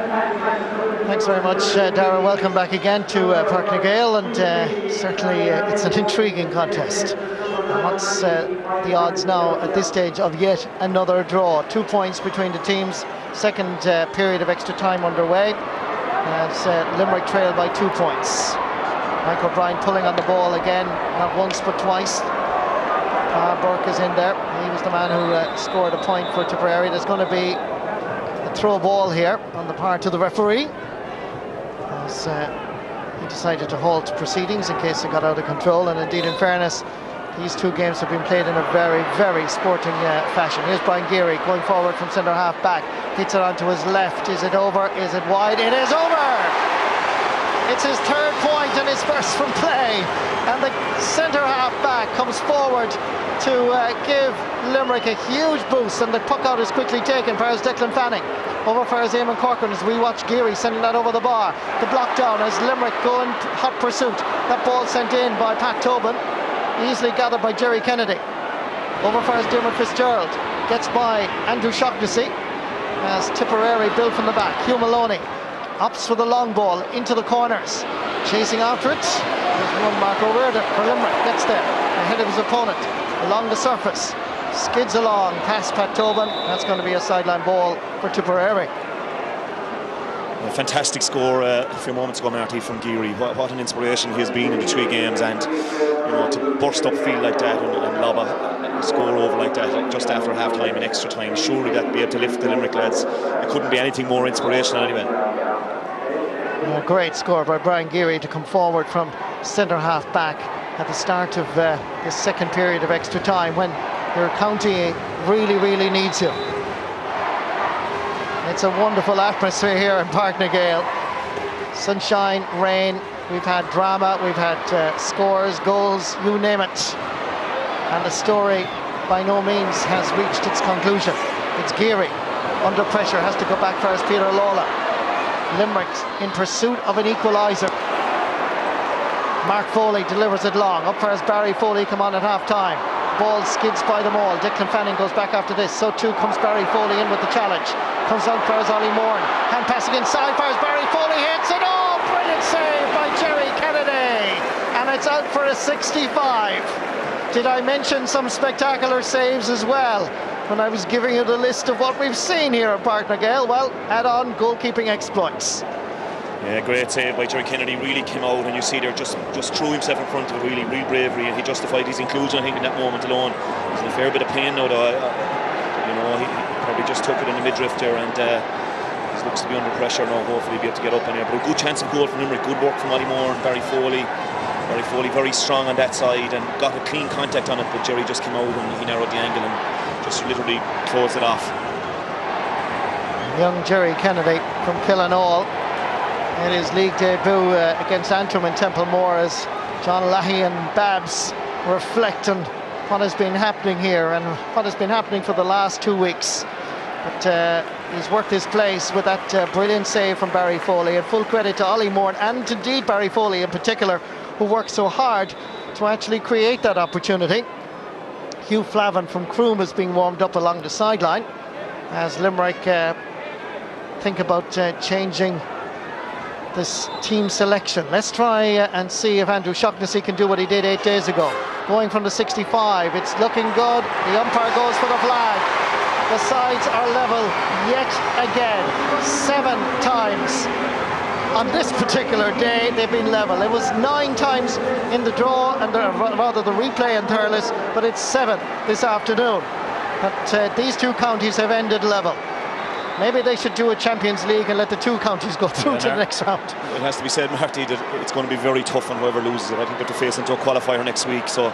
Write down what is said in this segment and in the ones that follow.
Thanks very much, Darragh. Welcome back again to Páirc na Gael, and certainly it's an intriguing contest. What's the odds now at this stage of yet another draw? 2 points between the teams. Second period of extra time underway. As Limerick trail by 2 points. Mike O'Brien pulling on the ball again, not once but twice. Burke is in there. He was the man who scored a point for Tipperary. There's going to be a throw ball here on the part of the referee, as he decided to halt proceedings in case it got out of control. And indeed, in fairness, these two games have been played in a very, very sporting fashion. Here's Brian Geary going forward from centre half back. Hits it onto his left. Is it over? Is it wide? It is over! It's his third point and his first from play. And the centre half back comes forward to give Limerick a huge boost. And the puck out is quickly taken. Fires Declan Fanning. Over fires Eamon Corcoran as we watch Geary sending that over the bar. The block down as Limerick go in hot pursuit. That ball sent in by Pat Tobin. Easily gathered by Jerry Kennedy. Over fires Dermot Fitzgerald. Gets by Andrew Shaughnessy as Tipperary built from the back. Hugh Maloney opts for the long ball into the corners. Chasing after it. There's one Mark O'Riordan for Limerick. Gets there ahead of his opponent. Along the surface. Skids along past Pat Tobin. That's going to be a sideline ball for Tipperary. A fantastic score a few moments ago, Marty, from Geary. What an inspiration he has been in the 3 games, and you know, to burst up field like that and lob a score over like that just after half time and extra time, surely that'd be able to lift the Limerick lads. It couldn't be anything more inspirational anyway. A great score by Brian Geary to come forward from centre half back at the start of the second period of extra time when your county really needs you. It's a wonderful atmosphere here in Páirc na Gael. Sunshine, rain, we've had drama, we've had scores, goals, you name it. And the story by no means has reached its conclusion. It's Geary under pressure, has to go back for Peter Lola. Limerick in pursuit of an equaliser. Mark Foley delivers it long. Up for Barry Foley come on at half time. Ball skids by them all. Declan Fanning goes back after this. So too comes Barry Foley in with the challenge. Comes out for Ollie Moore. Hand passing inside for Barry Foley. Hits it. Oh, brilliant save by Jerry Kennedy. And it's out for a 65. Did I mention some spectacular saves as well when I was giving you the list of what we've seen here at Páirc na Gael? Well, add on goalkeeping exploits. Yeah, great save by Jerry Kennedy. Really came out, and you see there just threw himself in front of it. Real bravery, and he justified his inclusion, I think, in that moment alone. He's in a fair bit of pain now, though. You know, he probably just took it in the midriff there, and he looks to be under pressure now. Hopefully, he'll be able to get up in there. But a good chance of goal from Limerick. Good work from Ollie Moore and Barry Foley. Barry Foley very strong on that side and got a clean contact on it, but Jerry just came out and he narrowed the angle and just literally closed it off. Young Jerry Kennedy from Killanall in his league debut against Antrim and Templemore, as John Lahey and Babs reflect on what has been happening here and what has been happening for the last 2 weeks. But he's worked his place with that brilliant save from Barry Foley, and full credit to Ollie Moore and indeed Barry Foley in particular, who worked so hard to actually create that opportunity. Hugh Flavin from Croom is being warmed up along the sideline as Limerick think about changing this team selection. Let's try and see if Andrew Shaughnessy can do what he did 8 days ago. Going from the 65, it's looking good. The umpire goes for the flag. The sides are level yet again. 7 times on this particular day they've been level. It was 9 times in the draw, and rather the replay in Thurles, but it's 7 this afternoon. But these two counties have ended level. Maybe they should do a Champions League and let the 2 counties go through to the next round. It has to be said, Marty, that it's going to be very tough on whoever loses it. I think they're to face into a qualifier next week, so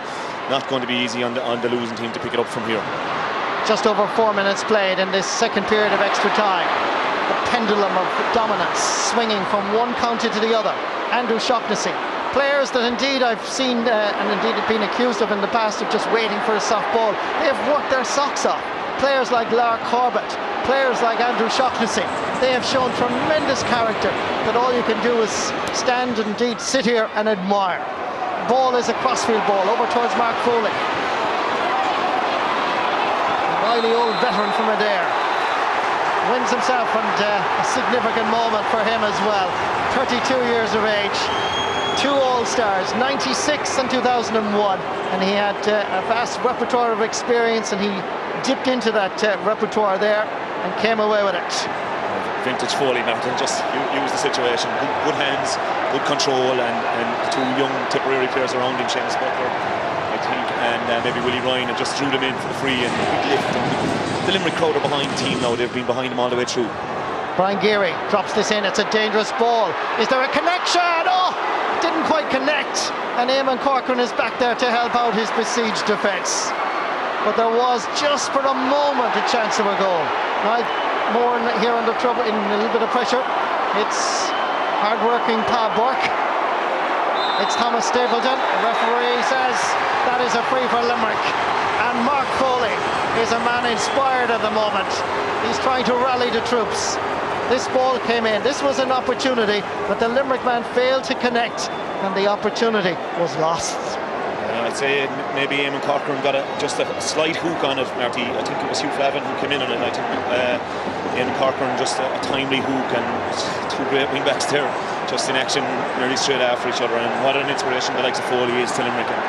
not going to be easy on the losing team to pick it up from here. Just over 4 minutes played in this second period of extra time. The pendulum of dominance swinging from one county to the other. Andrew Shaughnessy. Players that indeed I've seen and indeed have been accused of in the past of just waiting for a soft ball. They've worked their socks off. Players like Lar Corbett, players like Andrew Shaughnessy, they have shown tremendous character that all you can do is stand and indeed sit here and admire. Ball is a crossfield ball over towards Mark Foley. A wily old veteran from Adair. wins himself, and a significant moment for him as well. 32 years of age, 2 All-Stars, 96 and 2001, and he had a vast repertoire of experience, and he dipped into that repertoire there and came away with it. Vintage Foley, Martin, just used the situation. Good hands, good control, and 2 young Tipperary players around him, Seamus Butler, I think, and maybe Willie Ryan, and just threw them in for the free, and big lift. And the Limerick crowd are behind the team now. They've been behind them all the way through. Brian Geary drops this in. It's a dangerous ball. Is there a connection? Oh, didn't quite connect. And Eamon Corcoran is back there to help out his besieged defence. But there was just for a moment a chance of a goal. Now Moore here under trouble, in a little bit of pressure. It's hard-working Pa Burke. It's Thomas Stapleton. The referee says that is a free for Limerick. And Mark Foley is a man inspired at the moment. He's trying to rally the troops. This ball came in. This was an opportunity, but the Limerick man failed to connect, and the opportunity was lost. I'd say maybe Eamon Corcoran got just a slight hook on it, Marty. I think it was Hugh Flavin who came in on it. I think Eamon Corcoran just a timely hook, and 2 great wing backs there, just in action nearly straight after each other. And what an inspiration the likes of Foley is to Limerick. And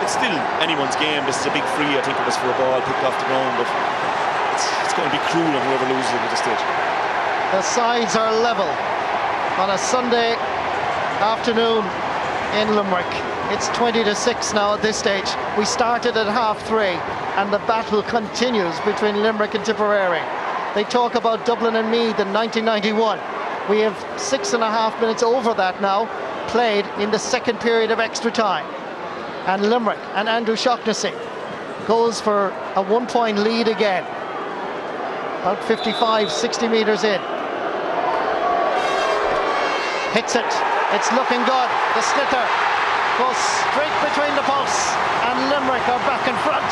it's still anyone's game. This is a big free. I think it was for a ball picked off the ground, but it's going to be cruel on whoever loses it at this stage. The sides are level on a Sunday afternoon in Limerick. It's 20-6 now at this stage. We started at 3:30, and the battle continues between Limerick and Tipperary. They talk about Dublin and Meath in 1991. We have 6.5 minutes over that now, played in the second period of extra time. And Limerick and Andrew Shaughnessy goes for a 1-point lead again. About 55-60 metres in. Hits it. It's looking good. The sliotar goes straight between the posts, and Limerick are back in front.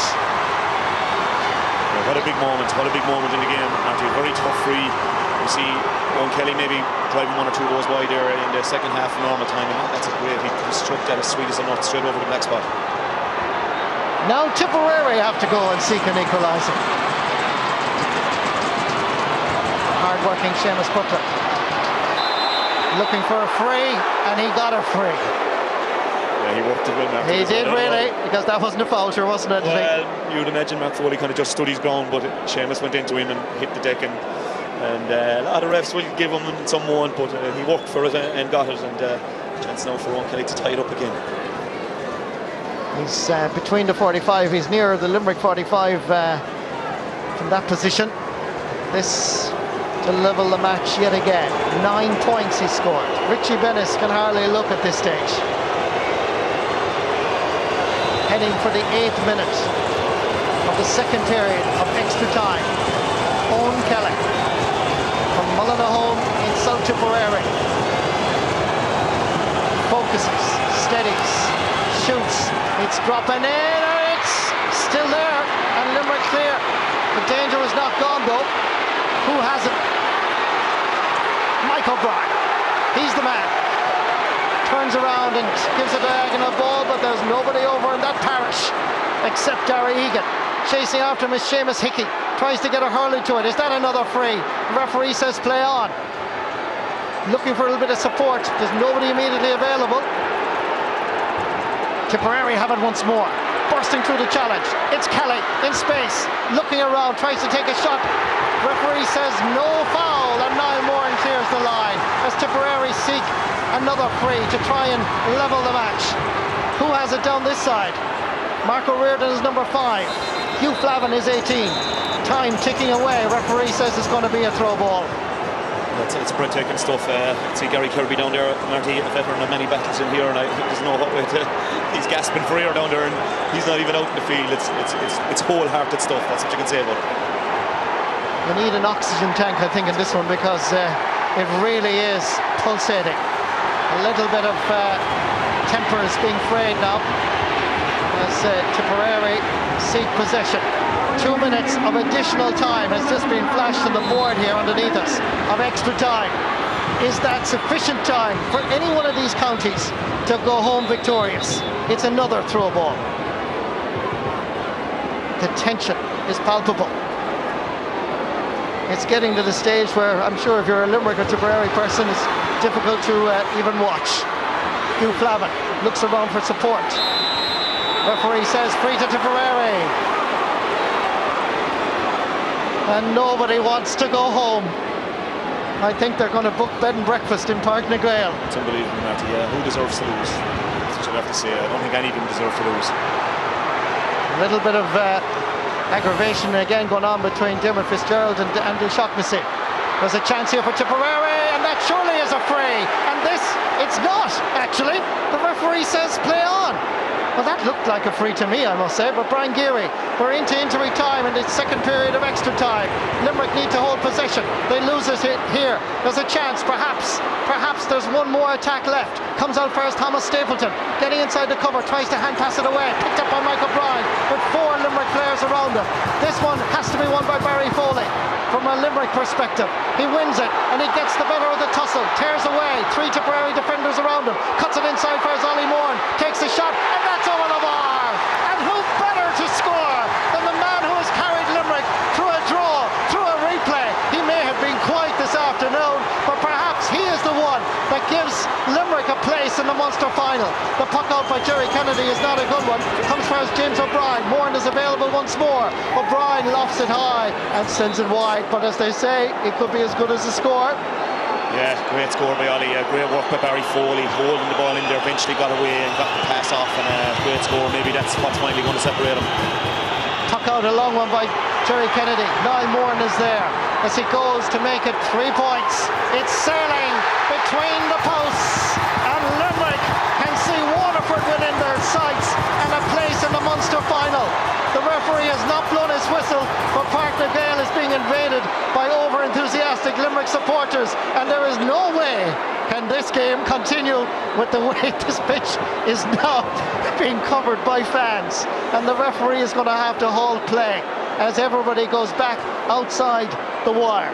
Yeah, what a big moment in the game, Matthew. Very tough free. You see Owen Kelly maybe driving 1 or 2 goals wide there in the second half of normal time, and that's a great. He struck that as sweet as a nut straight over the black spot. Now Tipperary have to go and seek an equaliser. Hard-working Seamus Butler looking for a free, and he got a free. Yeah, he worked it well, Mark. He did really, because that wasn't a foul, wasn't it? Well, you'd imagine Mark Foley kind of just stood his ground, but Seamus went into him and hit the deck, and a lot of refs will give him and some won't, but he worked for it and got it, and chance now for Owen Kelly to tie it up again. He's between the 45, he's nearer the Limerick 45 from that position. This to level the match yet again. 9 points he scored. Richie Bennis can hardly look at this stage. Heading for the 8th minute of the second period of extra time. Owen Kelly from Mullinahone in South Tipperary. Focuses, steadies, shoots. It's dropping in, and it's still there, and Limerick clear. The danger is not gone though. Who has it? Mike O'Brien. He's the man. Turns around and gives a diagonal ball, but there's nobody over in that parish except Gary Egan. Chasing after him is Seamus Hickey. Tries to get a hurley to it. Is that another free? The referee says play on. Looking for a little bit of support. There's nobody immediately available. Tipperary have it once more. Bursting through the challenge. It's Kelly in space. Looking around, tries to take a shot. Referee says no foul, and Niall Moran clears the line as Tipperary seek another free to try and level the match. Who has it down this side? Marco Reardon is number 5. Hugh Flavin is 18. Time ticking away. Referee says it's going to be a throw ball. It's breathtaking stuff. See Gary Kirby down there, Marty, a veteran of many battles in here, and I think there's no what way to. He's gasping for air down there, and he's not even out in the field. It's wholehearted stuff. That's what you can say about it. You need an oxygen tank, I think, in this one, because it really is pulsating. A little bit of temper is being frayed now as Tipperary seek possession. 2 minutes of additional time has just been flashed on the board here underneath us of extra time. Is that sufficient time for any one of these counties to go home victorious? It's another throw ball. The tension is palpable. It's getting to the stage where I'm sure if you're a Limerick or Tipperary person, it's difficult to even watch. Hugh Flavin looks around for support. Referee says free to Tipperary. And nobody wants to go home. I think they're going to book bed and breakfast in Park na Gael. It's unbelievable, Matty. Yeah, who deserves to lose? That's what you have to say. I don't think any of them deserve to lose. A little bit of aggravation again going on between Dermot Fitzgerald and Andy Shaughnessy. There's a chance here for Tipperary, and that surely is a free. And this, it's not actually. The referee says play on. Well, that looked like a free to me, I must say, but Brian Geary, we're into injury time and it's second period of extra time. Limerick need to hold possession. They lose it here. There's a chance, perhaps there's one more attack left. Comes out first, Thomas Stapleton, getting inside the cover, tries to hand pass it away. Picked up by Michael Bryan with 4 Limerick players around him. This one has to be won by Barry Foley. From a Limerick perspective, he wins it and he gets the better of the tussle, tears away, 3 Tipperary defenders around him, cuts it inside for Ollie Moran, takes a shot, and that's over the bar. And who better to score than the man who has carried Limerick through a draw, through a replay? He may have been quiet this afternoon, but perhaps he is the one that gives Limerick a place in the Munster final. The puck out by Jerry Kennedy is not a good one. Comes first James O'Brien. Moran is available once more. O'Brien lofts it high and sends it wide, but as they say, it could be as good as a score. Yeah, great score by Ollie. Great work by Barry Foley, holding the ball in there, eventually got away and got the pass off, and a great score. Maybe that's what's finally going to separate them. Tuck out a long one by Jerry Kennedy. Niall Moran is there as he goes to make it 3 points. It's sailing between the posts, and Limerick can see Waterford within their sights and a place in the Munster final. The referee has not blown his whistle, but Park na Gael is being invaded by over-enthusiastic Limerick supporters, and there is no way can this game continue with the way this pitch is now being covered by fans, and the referee is going to have to halt play as everybody goes back outside the wire.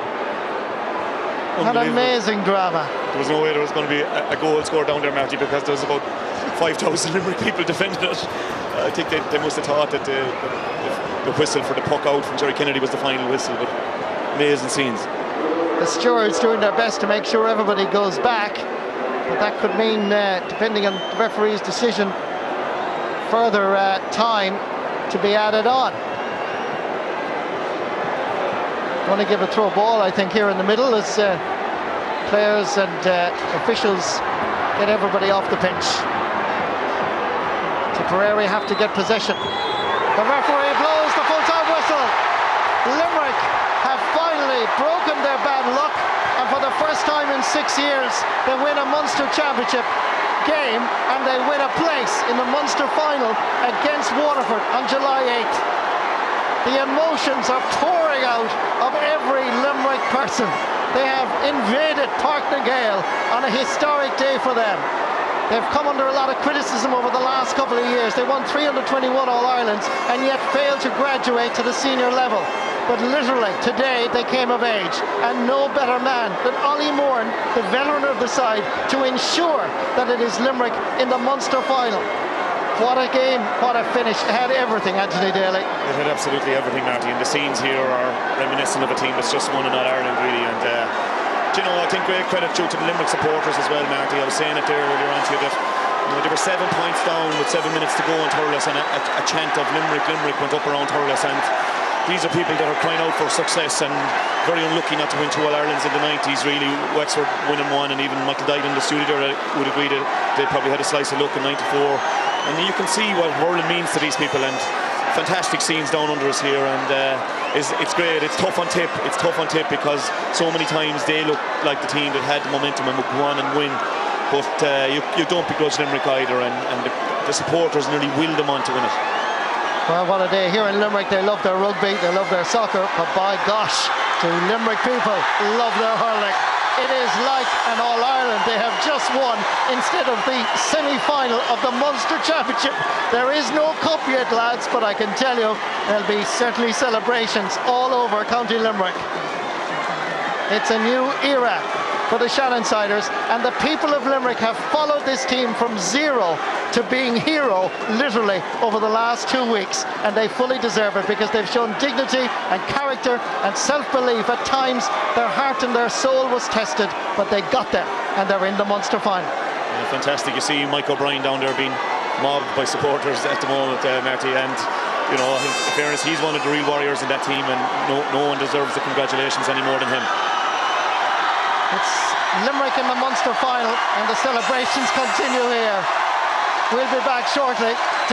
An amazing drama. There was no way there was going to be a goal scored down there, Matty, because there was about 5,000 Limerick people defending it. I think they must have thought that the whistle for the puck out from Jerry Kennedy was the final whistle, but amazing scenes. The stewards doing their best to make sure everybody goes back, but that could mean, depending on the referee's decision, further time to be added on. Going to give a throw ball, I think, here in the middle as players and officials get everybody off the pitch. Tipperary have to get possession. The referee blows the full-time whistle. Limerick have finally broken their bad luck, and for the first time in 6 years they win a Munster Championship game, and they win a place in the Munster final against Waterford on July 8th. The emotions are pouring out of every Limerick person. They have invaded Park na Gael on a historic day for them. They've come under a lot of criticism over the last couple of years. They won 321 All-Irelands and yet failed to graduate to the senior level. But literally, today they came of age, and no better man than Ollie Moran, the veteran of the side, to ensure that it is Limerick in the Munster final. What a game, what a finish. It had everything, Anthony Daly. It had absolutely everything, Marty, and the scenes here are reminiscent of a team that's just won in All-Ireland, really. And you know, I think great credit due to the Limerick supporters as well, Marty. I was saying it there earlier on to you that they were 7 points down with 7 minutes to go in Thurles, and a chant of Limerick went up around Thurles, and these are people that are crying out for success and very unlucky not to win 2 All-Irelands in the 90s, really. Wexford winning 1, and even Michael Dyke in the studio there would agree that they probably had a slice of luck in 94. And you can see what hurling means to these people, and fantastic scenes down under us here, and it's great. It's tough on tip. It's tough on tip because so many times they look like the team that had the momentum and would go on and win. But you don't begrudge Limerick either, and the supporters nearly willed them on to win it. Well, what a day. Here in Limerick, they love their rugby, they love their soccer, but by gosh, do Limerick people love their hurling. It is like an All-Ireland they have just won instead of the semi-final of the Munster Championship. There is no cup yet, lads, but I can tell you there'll be certainly celebrations all over County Limerick. It's a new era for the Shannonsiders, and the people of Limerick have followed this team from zero to being hero literally over the last 2 weeks, and they fully deserve it because they've shown dignity and character and self-belief. At times their heart and their soul was tested, but they got there and they're in the Munster final. Yeah, fantastic. You see Mike O'Brien down there being mobbed by supporters at the moment, Marty, and you know, in fairness, he's one of the real warriors in that team, and no one deserves the congratulations any more than him. It's Limerick in the Munster final, and the celebrations continue here. We'll be back shortly.